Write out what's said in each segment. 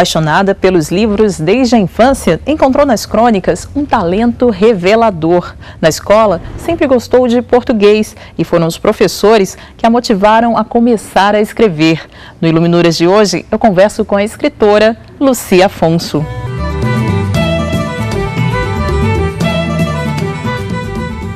Apaixonada pelos livros desde a infância, encontrou nas crônicas um talento revelador. Na escola, sempre gostou de português e foram os professores que a motivaram a começar a escrever. No Iluminuras de hoje, eu converso com a escritora Lucia Afonso.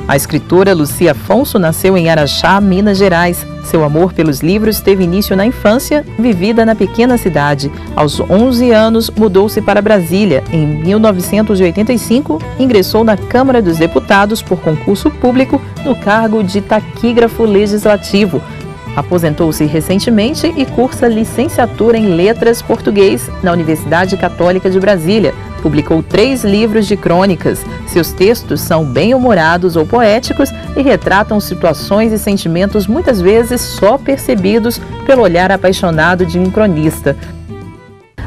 A escritora Lucia Afonso nasceu em Araxá, Minas Gerais. Seu amor pelos livros teve início na infância, vivida na pequena cidade. Aos 11 anos, mudou-se para Brasília. Em 1985, ingressou na Câmara dos Deputados por concurso público no cargo de taquígrafo legislativo. Aposentou-se recentemente e cursa licenciatura em Letras Português na Universidade Católica de Brasília. Publicou 3 livros de crônicas. Seus textos são bem-humorados ou poéticos e retratam situações e sentimentos muitas vezes só percebidos pelo olhar apaixonado de um cronista.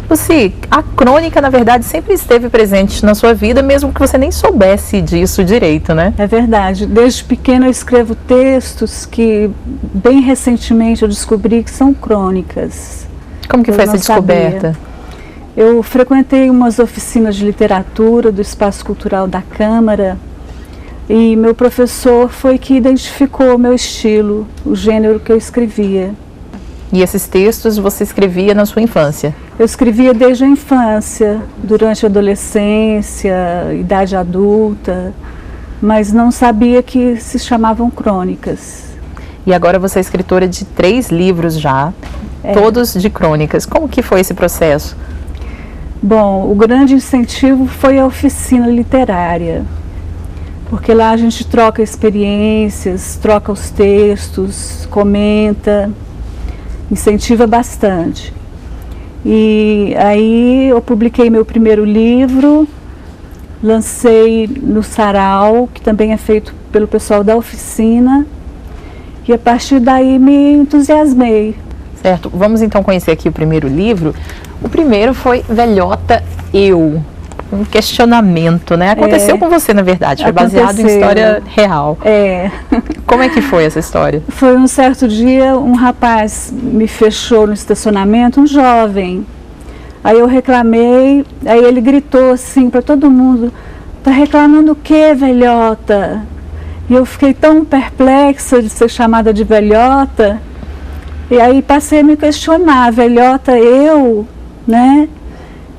Lucy, a crônica, na verdade, sempre esteve presente na sua vida, mesmo que você nem soubesse disso direito, né? É verdade. Desde pequena eu escrevo textos que, bem recentemente, eu descobri que são crônicas. Como que foi essa descoberta? Eu frequentei umas oficinas de literatura do Espaço Cultural da Câmara e meu professor foi que identificou o meu estilo, o gênero que eu escrevia. E esses textos você escrevia na sua infância? Eu escrevia desde a infância, durante a adolescência, idade adulta, mas não sabia que se chamavam crônicas. E agora você é escritora de 3 livros já, todos de crônicas. Como que foi esse processo? Bom, o grande incentivo foi a oficina literária, porque lá a gente troca experiências, troca os textos, comenta, incentiva bastante. E aí eu publiquei meu primeiro livro, lancei no Sarau, que também é feito pelo pessoal da oficina, e a partir daí me entusiasmei. Certo, vamos então conhecer aqui o primeiro livro. O primeiro foi Velhota Eu, um questionamento, né? Aconteceu com você, na verdade, foi baseado em história real. Como é que foi essa história? Foi um certo dia, um rapaz me fechou no estacionamento, um jovem. Aí eu reclamei, aí ele gritou assim para todo mundo: "Tá reclamando o quê, velhota?" E eu fiquei tão perplexa de ser chamada de velhota. E aí passei a me questionar: velhota eu, né?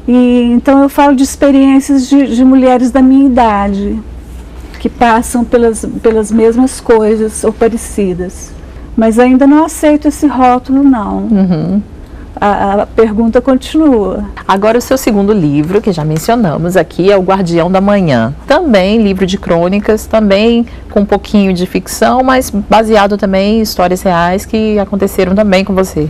E então eu falo de experiências de mulheres da minha idade, que passam pelas mesmas coisas ou parecidas. Mas ainda não aceito esse rótulo, não. A pergunta continua. Agora o seu segundo livro, que já mencionamos aqui, é O Guardião da Manhã. Também livro de crônicas, também com um pouquinho de ficção, mas baseado também em histórias reais que aconteceram também com você.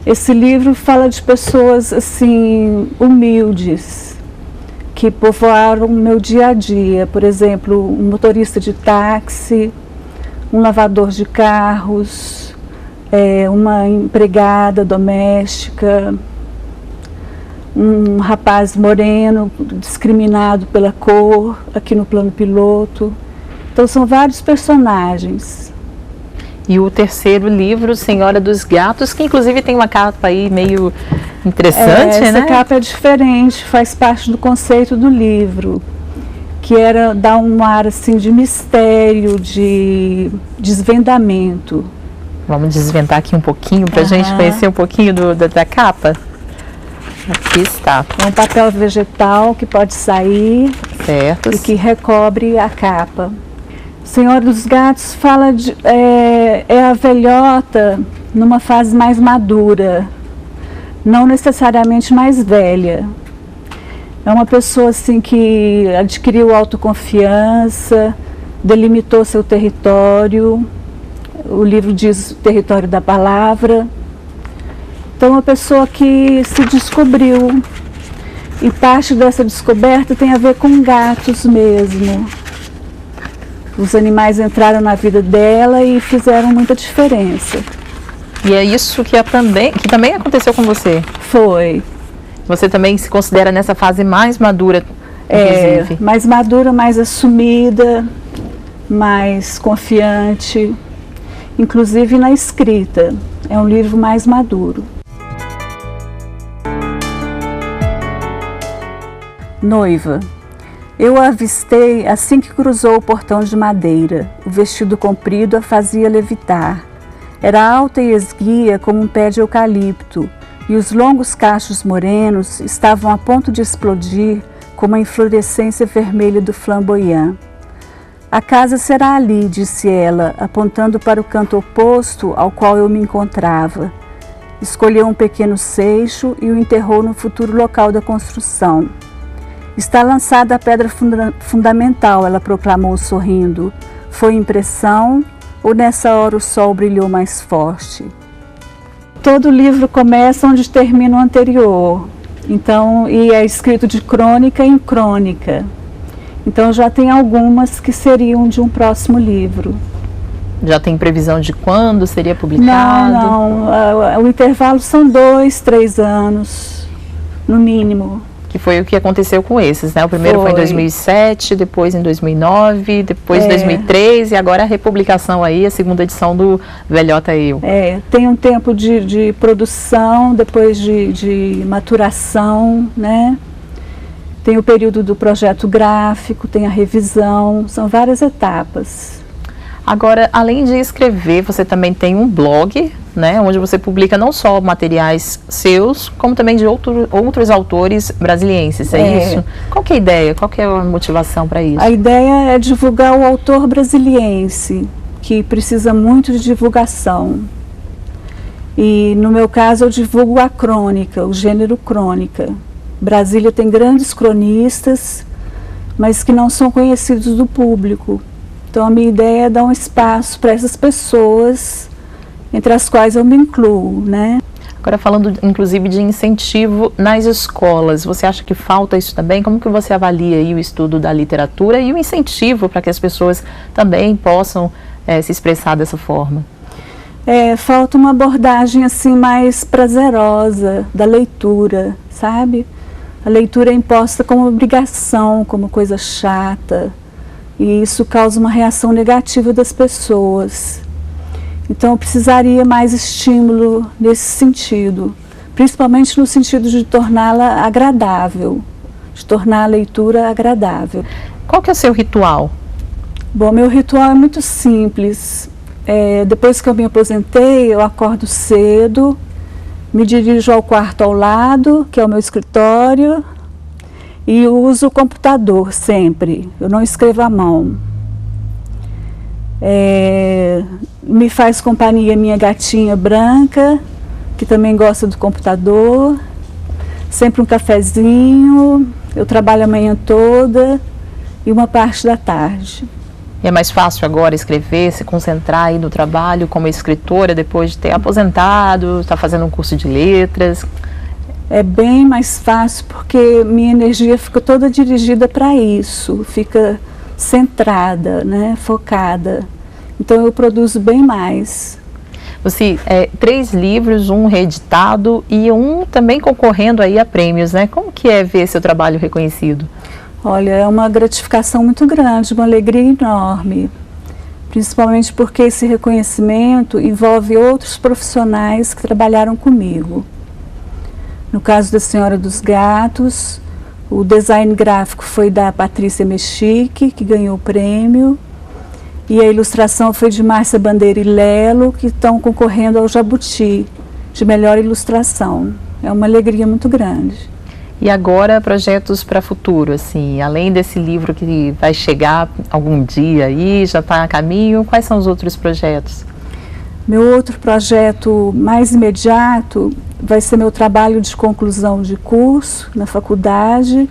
Esse livro fala de pessoas assim humildes, que povoaram o meu dia a dia. Por exemplo, um motorista de táxi, um lavador de carros, uma empregada doméstica, um rapaz moreno, discriminado pela cor, aqui no plano piloto. Então são vários personagens. E o terceiro livro, Senhora dos Gatos, que inclusive tem uma capa aí meio interessante, né? Essa capa é diferente, faz parte do conceito do livro, que era dar um ar assim de mistério, de desvendamento. Vamos desvendar aqui um pouquinho para a gente conhecer um pouquinho da capa? Aqui está. É um papel vegetal que pode sair e que recobre a capa. Senhora dos Gatos fala de a velhota numa fase mais madura, não necessariamente mais velha. É uma pessoa assim que adquiriu autoconfiança, delimitou seu território. O livro diz o território da palavra. Então, uma pessoa que se descobriu, e parte dessa descoberta tem a ver com gatos mesmo. Os animais entraram na vida dela e fizeram muita diferença. E é isso que também aconteceu com você? Foi. Você também se considera nessa fase mais madura, inclusive? Mais madura, mais assumida, mais confiante, inclusive na escrita. É um livro mais maduro. Noiva. Eu a avistei assim que cruzou o portão de madeira. O vestido comprido a fazia levitar. Era alta e esguia como um pé de eucalipto, e os longos cachos morenos estavam a ponto de explodir como a inflorescência vermelha do flamboyant. A casa será ali, disse ela, apontando para o canto oposto ao qual eu me encontrava. Escolheu um pequeno seixo e o enterrou no futuro local da construção. Está lançada a pedra fundamental, ela proclamou sorrindo. Foi impressão ou nessa hora o sol brilhou mais forte? Todo livro começa onde termina o anterior. Então, e é escrito de crônica em crônica. Então já tem algumas que seriam de um próximo livro. Já tem previsão de quando seria publicado? Não. O intervalo são 2, 3 anos, no mínimo. Que foi o que aconteceu com esses, né? O primeiro foi em 2007, depois em 2009, depois em 2003 e agora a republicação aí, a segunda edição do Velhota Eu. Tem um tempo de produção, depois de maturação, né? Tem o período do projeto gráfico, tem a revisão, são várias etapas. Agora, além de escrever, você também tem um blog, né, onde você publica não só materiais seus, como também de outros autores brasilienses, é isso? Qual que é a ideia? Qual que é a motivação para isso? A ideia é divulgar o autor brasiliense, que precisa muito de divulgação. E, no meu caso, eu divulgo a crônica, o gênero crônica. Brasília tem grandes cronistas, mas que não são conhecidos do público. Então, a minha ideia é dar um espaço para essas pessoas, entre as quais eu me incluo, né? Agora, falando, inclusive, de incentivo nas escolas, você acha que falta isso também? Como que você avalia aí o estudo da literatura e o incentivo para que as pessoas também possam se expressar dessa forma? Falta uma abordagem, assim, mais prazerosa da leitura, sabe? A leitura é imposta como obrigação, como coisa chata. E isso causa uma reação negativa das pessoas. Então, eu precisaria mais estímulo nesse sentido, principalmente no sentido de torná-la agradável, de tornar a leitura agradável. Qual que é o seu ritual? Bom, meu ritual é muito simples. Depois que eu me aposentei, eu acordo cedo, me dirijo ao quarto ao lado, que é o meu escritório, e uso o computador sempre, eu não escrevo à mão. Me faz companhia minha gatinha branca, que também gosta do computador, sempre um cafezinho, eu trabalho a manhã toda e uma parte da tarde. E é mais fácil agora escrever, se concentrar aí no trabalho como escritora, depois de ter aposentado, está fazendo um curso de letras? É bem mais fácil porque minha energia fica toda dirigida para isso, fica centrada, né, focada. Então eu produzo bem mais. Você, 3 livros, um reeditado e um também concorrendo aí a prêmios, né? Como que é ver seu trabalho reconhecido? Olha, é uma gratificação muito grande, uma alegria enorme. Principalmente porque esse reconhecimento envolve outros profissionais que trabalharam comigo. No caso da Senhora dos Gatos, o design gráfico foi da Patrícia Mexique, que ganhou o prêmio, e a ilustração foi de Márcia Bandeira e Lelo, que estão concorrendo ao Jabuti, de melhor ilustração. É uma alegria muito grande. E agora, projetos para futuro, assim, além desse livro que vai chegar algum dia aí, já está a caminho, quais são os outros projetos? Meu outro projeto mais imediato vai ser meu trabalho de conclusão de curso na faculdade,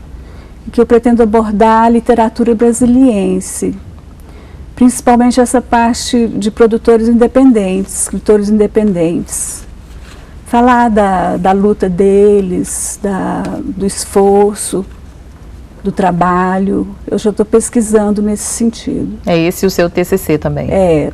que eu pretendo abordar a literatura brasiliense, principalmente essa parte de produtores independentes, escritores independentes. Falar da luta deles, do esforço, do trabalho. Eu já estou pesquisando nesse sentido. É esse o seu TCC também? É.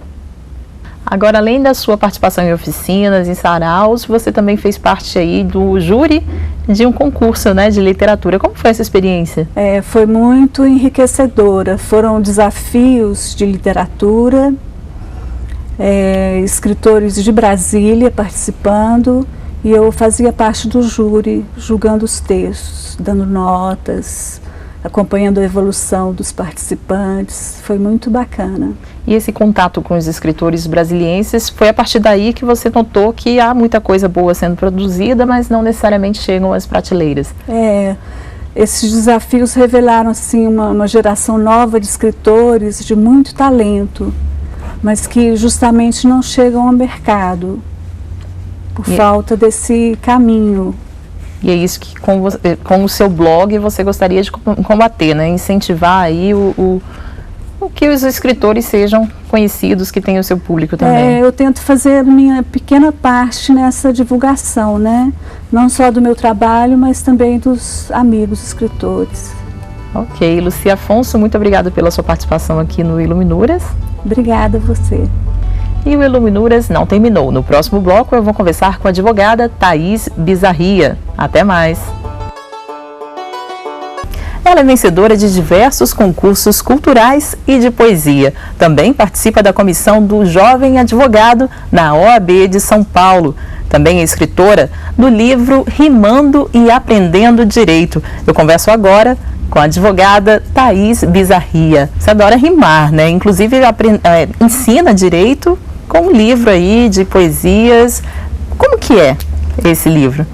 Agora, além da sua participação em oficinas, em saraus, você também fez parte aí do júri de um concurso, né, de literatura. Como foi essa experiência? Foi muito enriquecedora. Foram desafios de literatura, escritores de Brasília participando, e eu fazia parte do júri, julgando os textos, dando notas, acompanhando a evolução dos participantes. Foi muito bacana. E esse contato com os escritores brasilienses, foi a partir daí que você notou que há muita coisa boa sendo produzida, mas não necessariamente chegam às prateleiras? Esses desafios revelaram assim, uma geração nova de escritores de muito talento, mas que justamente não chegam ao mercado por falta desse caminho. E é isso que com o seu blog você gostaria de combater, né? Incentivar aí o que os escritores sejam conhecidos, que tenham o seu público também. Eu tento fazer minha pequena parte nessa divulgação, né? Não só do meu trabalho, mas também dos amigos escritores. Ok, Lucia Afonso, muito obrigada pela sua participação aqui no Iluminuras. Obrigada a você. E o Iluminuras não terminou. No próximo bloco eu vou conversar com a advogada Thaís Bizarria. Até mais! Ela é vencedora de diversos concursos culturais e de poesia. Também participa da comissão do Jovem Advogado na OAB de São Paulo. Também é escritora do livro Rimando e Aprendendo Direito. Eu converso agora com a advogada Thaís Bizarria. Você adora rimar, né? Inclusive ensina direito com um livro aí de poesias. Como que é esse livro?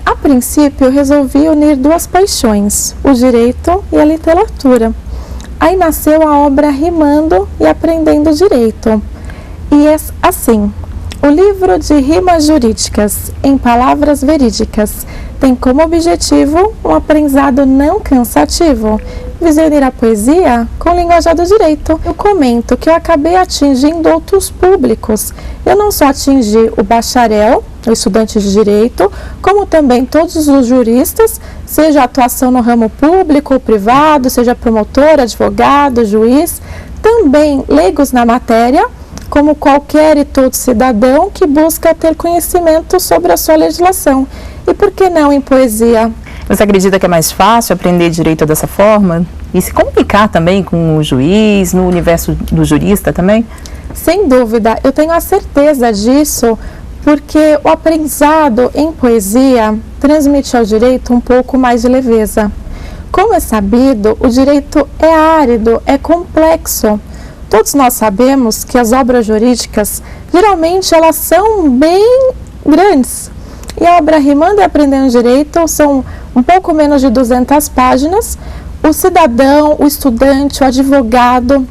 A princípio, eu resolvi unir duas paixões, o direito e a literatura. Aí nasceu a obra Rimando e Aprendendo Direito. E é assim, o livro de rimas jurídicas em palavras verídicas tem como objetivo um aprendizado não cansativo, visando unir a poesia com o linguajar do direito. Eu comento que eu acabei atingindo outros públicos. Eu não só atingi o bacharel, o estudante de direito, como também todos os juristas, seja atuação no ramo público ou privado, seja promotor, advogado, juiz, também leigos na matéria, como qualquer e todo cidadão que busca ter conhecimento sobre a sua legislação. E por que não em poesia? Você acredita que é mais fácil aprender direito dessa forma? E se comunicar também com o juiz, no universo do jurista também? Sem dúvida, eu tenho a certeza disso, porque o aprendizado em poesia transmite ao direito um pouco mais de leveza. Como é sabido, o direito é árido, é complexo. Todos nós sabemos que as obras jurídicas, geralmente, elas são bem grandes. E a obra Rimando e Aprendendo Direito são um pouco menos de 200 páginas. O cidadão, o estudante, o advogado,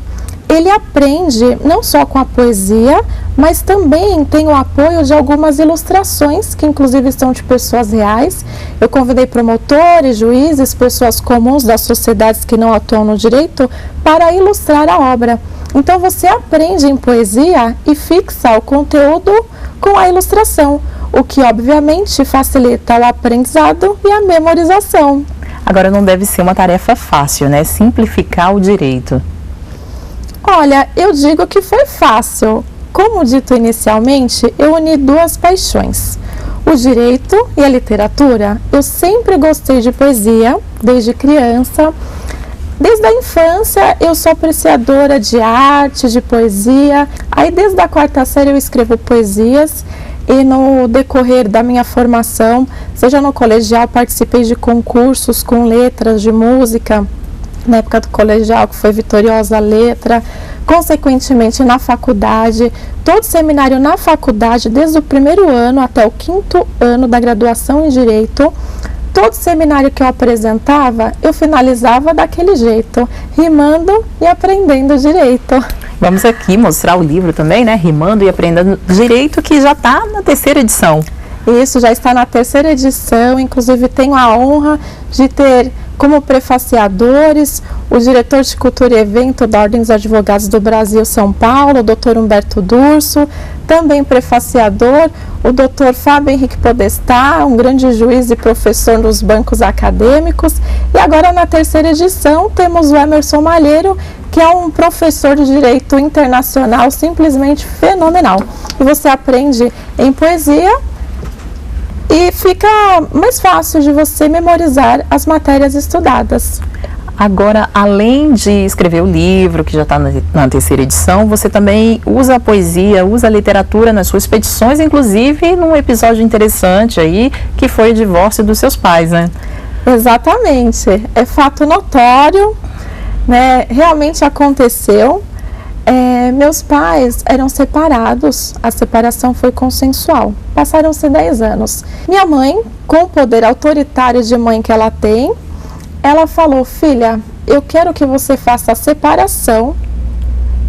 ele aprende não só com a poesia, mas também tem o apoio de algumas ilustrações, que inclusive são de pessoas reais. Eu convidei promotores, juízes, pessoas comuns das sociedades que não atuam no direito, para ilustrar a obra. Então você aprende em poesia e fixa o conteúdo com a ilustração, o que obviamente facilita o aprendizado e a memorização. Agora não deve ser uma tarefa fácil, né? Simplificar o direito. Olha, eu digo que foi fácil. Como dito inicialmente, eu uni duas paixões, o direito e a literatura. Eu sempre gostei de poesia, desde criança. Desde a infância eu sou apreciadora de arte, de poesia. Aí desde a 4ª série eu escrevo poesias. E no decorrer da minha formação, seja no colegial, participei de concursos com letras de música, na época do colegial, que foi vitoriosa a letra. Consequentemente, na faculdade, todo seminário na faculdade, desde o 1º ano até o 5º ano da graduação em Direito, todo seminário que eu apresentava, eu finalizava daquele jeito, rimando e aprendendo direito. Vamos aqui mostrar o livro também, né? Rimando e Aprendendo Direito, que já está na 3ª edição. Isso, já está na 3ª edição, inclusive tenho a honra de ter como prefaciadores o diretor de Cultura e Evento da Ordem dos Advogados do Brasil, São Paulo, o Dr. Humberto Durso, também prefaciador, o Dr. Fábio Henrique Podestá, um grande juiz e professor nos bancos acadêmicos, e agora na 3ª edição temos o Emerson Malheiro, que é um professor de Direito Internacional simplesmente fenomenal. E você aprende em poesia e fica mais fácil de você memorizar as matérias estudadas. Agora, além de escrever o livro, que já está na 3ª edição, você também usa a poesia, usa a literatura nas suas petições, inclusive num episódio interessante aí, que foi o divórcio dos seus pais, né? Exatamente, é fato notório, né? Realmente aconteceu. Meus pais eram separados, a separação foi consensual, passaram-se 10 anos. Minha mãe, com o poder autoritário de mãe que ela tem, ela falou: filha, eu quero que você faça a separação,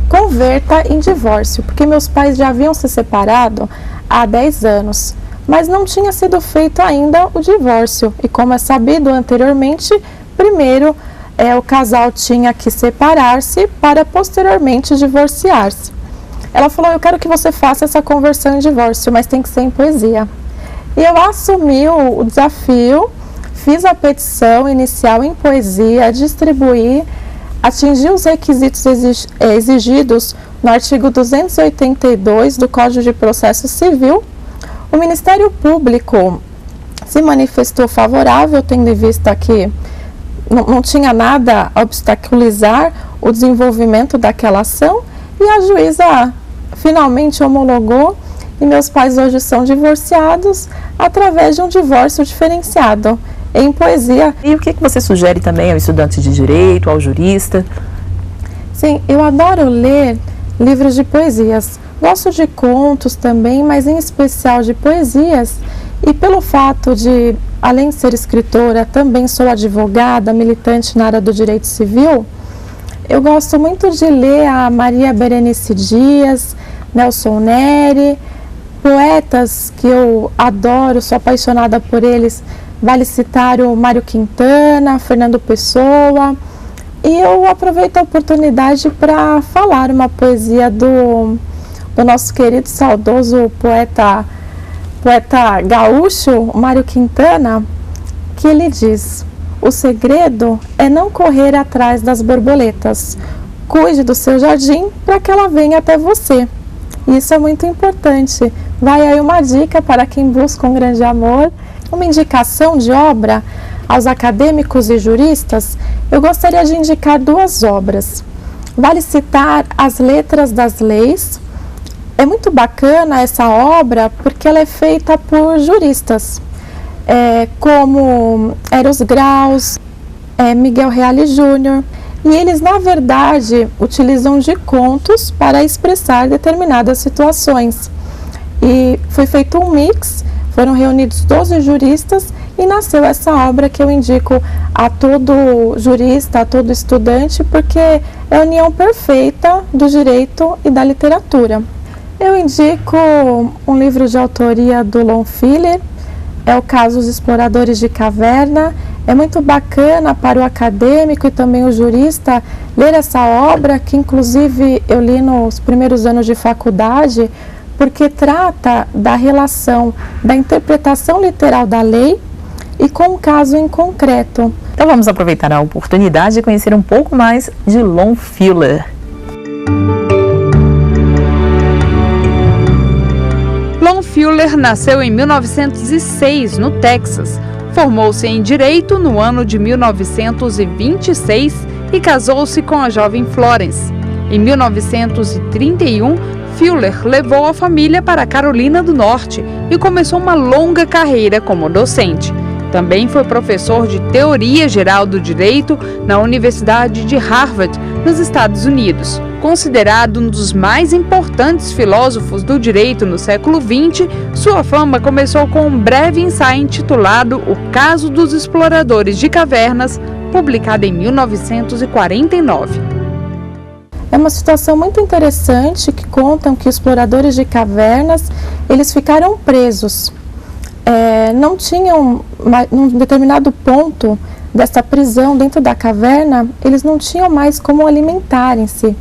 converta em divórcio, porque meus pais já haviam se separado há 10 anos, mas não tinha sido feito ainda o divórcio. E como é sabido anteriormente, primeiro o casal tinha que separar-se para posteriormente divorciar-se. Ela falou: eu quero que você faça essa conversão em divórcio, mas tem que ser em poesia. E eu assumi o desafio, fiz a petição inicial em poesia, distribuí, atingi os requisitos exigidos no artigo 282 do Código de Processo Civil. O Ministério Público se manifestou favorável, tendo em vista que não tinha nada a obstaculizar o desenvolvimento daquela ação, e a juíza finalmente homologou, e meus pais hoje são divorciados através de um divórcio diferenciado, em poesia. E o que você sugere também ao estudante de direito, ao jurista? Sim, eu adoro ler livros de poesias. Gosto de contos também, mas em especial de poesias. E pelo fato de, além de ser escritora, também sou advogada, militante na área do direito civil, eu gosto muito de ler a Maria Berenice Dias, Nelson Neri, poetas que eu adoro, sou apaixonada por eles. Vale citar o Mário Quintana, Fernando Pessoa. E eu aproveito a oportunidade para falar uma poesia do nosso querido, saudoso poeta gaúcho, Mário Quintana, que ele diz: o segredo é não correr atrás das borboletas. Cuide do seu jardim para que ela venha até você. Isso é muito importante. Vai aí uma dica para quem busca um grande amor. Uma indicação de obra aos acadêmicos e juristas, eu gostaria de indicar 2 obras. Vale citar As Letras das Leis. É muito bacana essa obra porque ela é feita por juristas, como Eros Graus, Miguel Reale Júnior, e eles, na verdade, utilizam de contos para expressar determinadas situações. E foi feito um mix, foram reunidos 12 juristas e nasceu essa obra que eu indico a todo jurista, a todo estudante, porque é a união perfeita do direito e da literatura. Eu indico um livro de autoria do Lon Filler, é o caso Os Exploradores de Caverna. É muito bacana para o acadêmico e também o jurista ler essa obra, que inclusive eu li nos primeiros anos de faculdade, porque trata da relação da interpretação literal da lei e com um caso em concreto. Então vamos aproveitar a oportunidade de conhecer um pouco mais de Lon Filler. Lon Filler nasceu em 1906, no Texas. Formou-se em Direito no ano de 1926 e casou-se com a jovem Florence. Em 1931, Filler levou a família para a Carolina do Norte e começou uma longa carreira como docente. Também foi professor de Teoria Geral do Direito na Universidade de Harvard, nos Estados Unidos. Considerado um dos mais importantes filósofos do direito no século XX, sua fama começou com um breve ensaio intitulado O Caso dos Exploradores de Cavernas, publicado em 1949. É uma situação muito interessante que contam que os exploradores de cavernas, eles ficaram presos. Não tinham, num determinado ponto dessa prisão dentro da caverna, eles não tinham mais como alimentarem-se.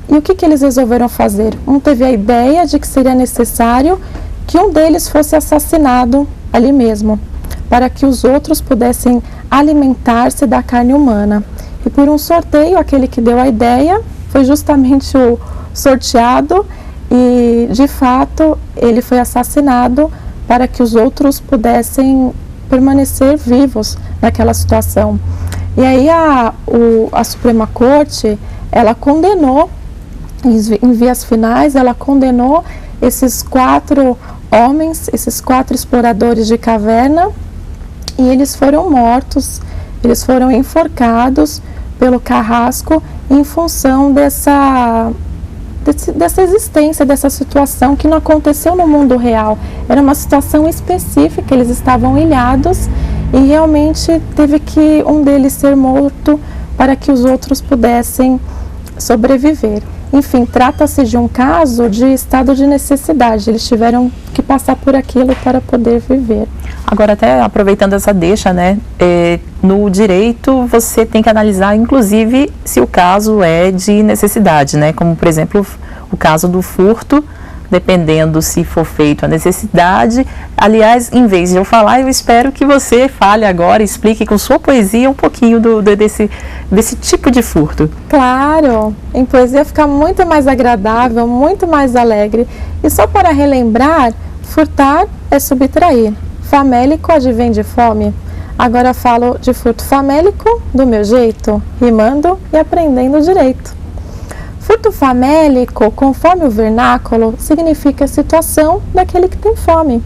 E o que eles resolveram fazer? Um teve a ideia de que seria necessário que um deles fosse assassinado ali mesmo, para que os outros pudessem alimentar-se da carne humana. E por um sorteio, aquele que deu a ideia foi justamente o sorteado e, de fato, ele foi assassinado para que os outros pudessem permanecer vivos naquela situação. E aí a Suprema Corte, ela condenou, em vias finais, ela condenou esses 4 homens, esses 4 exploradores de caverna, e eles foram mortos, eles foram enforcados pelo carrasco em função dessa existência, dessa situação que não aconteceu no mundo real. Era uma situação específica, eles estavam ilhados e realmente teve que um deles ser morto para que os outros pudessem sobreviver. Enfim, trata-se de um caso de estado de necessidade, eles tiveram que passar por aquilo para poder viver. Agora, até aproveitando essa deixa, né, no direito você tem que analisar, inclusive, se o caso é de necessidade, né, como, por exemplo, o caso do furto, dependendo se for feito a necessidade. Aliás, em vez de eu falar, eu espero que você fale agora, explique com sua poesia um pouquinho desse tipo de furto. Claro, em poesia fica muito mais agradável, muito mais alegre. E só para relembrar, furtar é subtrair. Famélico advém de fome. Agora falo de furto famélico do meu jeito, rimando e aprendendo direito. Furto famélico, conforme o vernáculo, significa a situação daquele que tem fome,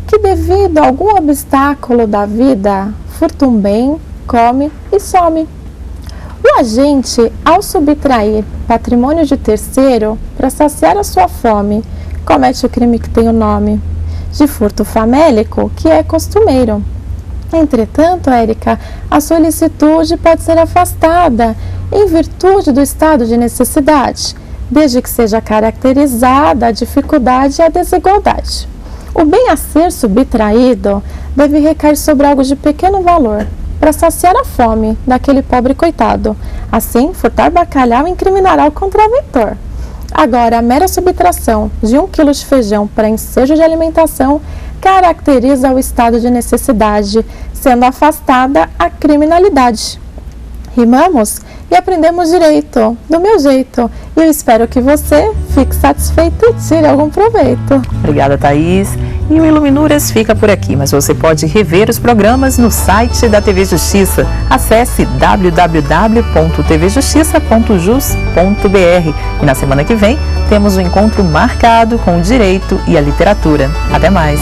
que devido a algum obstáculo da vida, furta um bem, come e some. O agente, ao subtrair patrimônio de terceiro para saciar a sua fome, comete o crime que tem o nome de furto famélico, que é costumeiro. Entretanto, Érica, a solicitude pode ser afastada em virtude do estado de necessidade, desde que seja caracterizada a dificuldade e a desigualdade. O bem a ser subtraído deve recair sobre algo de pequeno valor, para saciar a fome daquele pobre coitado. Assim, furtar bacalhau incriminará o contraventor. Agora, a mera subtração de 1 quilo de feijão para ensejo de alimentação caracteriza o estado de necessidade, sendo afastada a criminalidade. Rimamos e aprendemos direito, do meu jeito. E eu espero que você fique satisfeito e tire algum proveito. Obrigada, Thaís. E o Iluminuras fica por aqui, mas você pode rever os programas no site da TV Justiça. Acesse www.tvjustiça.jus.br. E na semana que vem temos um encontro marcado com o direito e a literatura. Até mais!